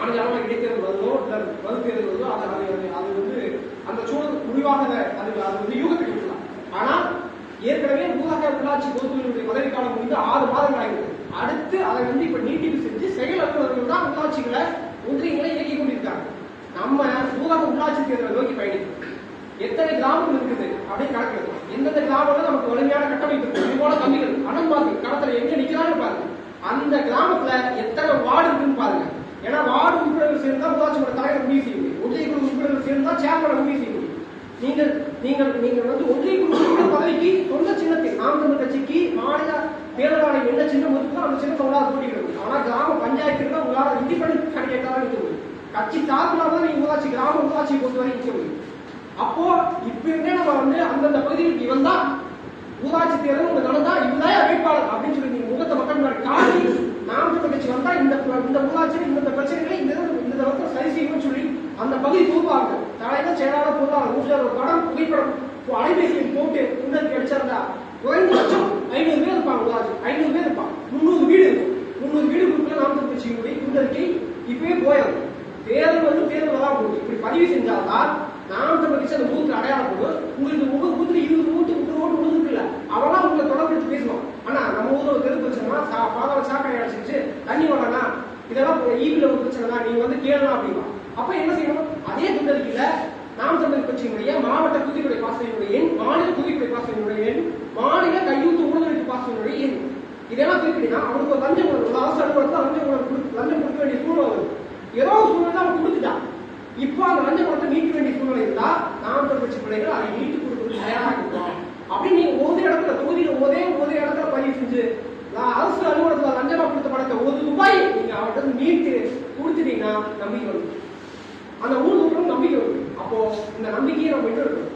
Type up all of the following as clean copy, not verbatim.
மாநில அளவில் இடைத்தேர்தல் வருதோ இல்லை மறுதேர்தல் வருதோ அது வந்து அந்த சூழல் முடிவாக அது வந்து யூகத்துக்கு விட்டுலாம். ஆனால் ஏற்கனவே ஊரக உள்ளாட்சி பொதுத்துறையினுடைய பதவிக்காலம் முடிந்து 6 மாதங்கள் ஆகிறது. அடுத்து அதை வந்து இப்ப நீட்டிப்பு செஞ்சு செயல் அலுவலர்கள் தான் உள்ளாட்சிகளை ஒன்றியங்களை இயக்கி கொண்டிருக்காங்க. நம்ம ஊரக உள்ளாட்சி தேர்தலை நோக்கி பயணிக்கிறோம். எத்தனை கிராமங்கள் இருக்குது அப்படின்னு கணக்கு, எந்தெந்த கிராமங்கள் நமக்கு வலிமையான கட்டமைப்பு இருக்கு, இது போல கம்பிகள் அனல் மாதிரி கடத்துல எங்க நிக்கிறான்னு பாருங்க. அந்த கிராமத்துல எத்தனை வார்டு இருக்குன்னு பாருங்க. ஏன்னா வார்டு உறுப்பினர்கள் சேர்ந்தா உள்ளாட்சியோட தலைவர் முடிவு செய்ய முடியும், ஒன்றிய குழு உறுப்பினர்கள் சேர்ந்தா சேர்மனை முடிவு செய்ய முடியும். நீங்கள் நீங்கள் நீங்கள் வந்து ஒன்றிய குழு பதவிக்கு சொந்த சின்னத்தில் நாம் தமிழ் கட்சிக்கு மாநில தேர்தல் என்ன சின்னம் இருக்குதோ அந்த சின்னத்தை உங்களால் போட்டிக்கிறது. ஆனா கிராம பஞ்சாயத்துக்கு உங்களால் இண்டிபெண்டன்ட் கேண்டிடேட்டாக நிற்க முடியும். கட்சி சார்பில் தான் நீங்க ஊராட்சி கிராம ஊராட்சியை பொறுத்த வரை நிற்க முடியும். அப்போ இப்ப இருந்தே நம்ம வந்து அந்தந்த பகுதிகளுக்கு இவன் தான் ஊராட்சி தேர்தல் உங்களுக்கு நடந்தா இதுதான் வேட்பாளர் அப்படின்னு சொல்லி நீங்க முகத்தை மக்கள் முன்னாடி காட்டி நாம் தமிழ் கட்சி வந்தா இந்த ஊராட்சியில் இந்த பிரச்சனைகளை இந்த இடத்துல சரி செய்யணும்னு சொல்லி அந்த பகுதி பொறுப்பாங்க தலைவர் செயலாளர் பொருளாளர் ஒரு படம் புகைப்படம் அலைபேசியில் போட்டு முன்னேறி அடிச்சிருந்தா குறைந்தபட்சம் 500 பேர் இருப்பாங்க. ஊராட்சி 500 பேர் இருப்பாங்க. 300 வீடு இருக்கும். 300 வீடு குரூப்ல நாம் தமிழ் கட்சியினுடைய முன்னறிக்கை இப்பவே போயிடும். தேர்தல் வந்து தேர்தல் தான் போகுது. இப்படி பதிவு செஞ்சால்தான் நாம் தமிழ் கட்சி அந்த பூத்துல அடையாளம் போடும். உங்களுக்கு உங்க பூத்துல 20 ஓட்டு 30 ஓட்டு விழுந்துருக்குல்ல, அவெல்லாம் உங்களை தொடர்பு பேசுவோம். ஆனா நம்ம ஊர்ல ஒரு தெரு பிரச்சனைனா பாதாள சாக்கடை அடைச்சிருச்சு, தண்ணி வரலனா இதெல்லாம் ஈவில ஒரு பிரச்சனை நீங்க வந்து கேளலாம் அப்படின்னா அப்ப என்ன செய்யணும்? அதே துண்டறிக்கையில நாம் தமிழ் கட்சியினுடைய மாவட்ட புதுக்குடி பாசனையினுடைய எண், மாநில புதுக்குடி பாசனையினுடைய எண், மாநில கையூட்டு ஊழலுக்கு பாசனையினுடைய எண், இதெல்லாம் குறிப்பிட்டீங்கன்னா அவனுக்கு ஒரு லஞ்சம் வரும். அரசு அலுவலகத்தில் லஞ்சம் கொடுக்க வேண்டிய சூழ்நிலை வரும். ஏதோ ஒரு சூழ்நிலை அவன் கொடுத்துட்டான். இப்போ அந்த லஞ்ச பணத்தை நீக்க வேண்டிய சூழ்நிலை இருந்தா நாம் தமிழ் கட்சி பிள்ளைகள் அதை நீட்டு கொடுக்கறது தயாராக இருக்கும் அப்படின்னு நீங்க ஒரே இடத்துல தொகுதியில் ஒரே இடத்துல பதிவு செஞ்சு அரசு அலுவலகத்தில் லஞ்சமா கொடுத்த பணத்தை ₹1 நீங்க அவர்கிட்ட மீட்டு கொடுத்துட்டீங்கன்னா நம்பிக்கை வரும். அந்த ஊருக்கு நம்பிக்கை வரும். அப்போ இந்த நம்பிக்கையை நம்ம வென்றெடுக்கணும்.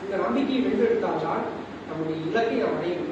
இந்த நம்பிக்கையை வென்றெடுத்தால்தான் நம்முடைய இலக்கை நாம் அடையணும்.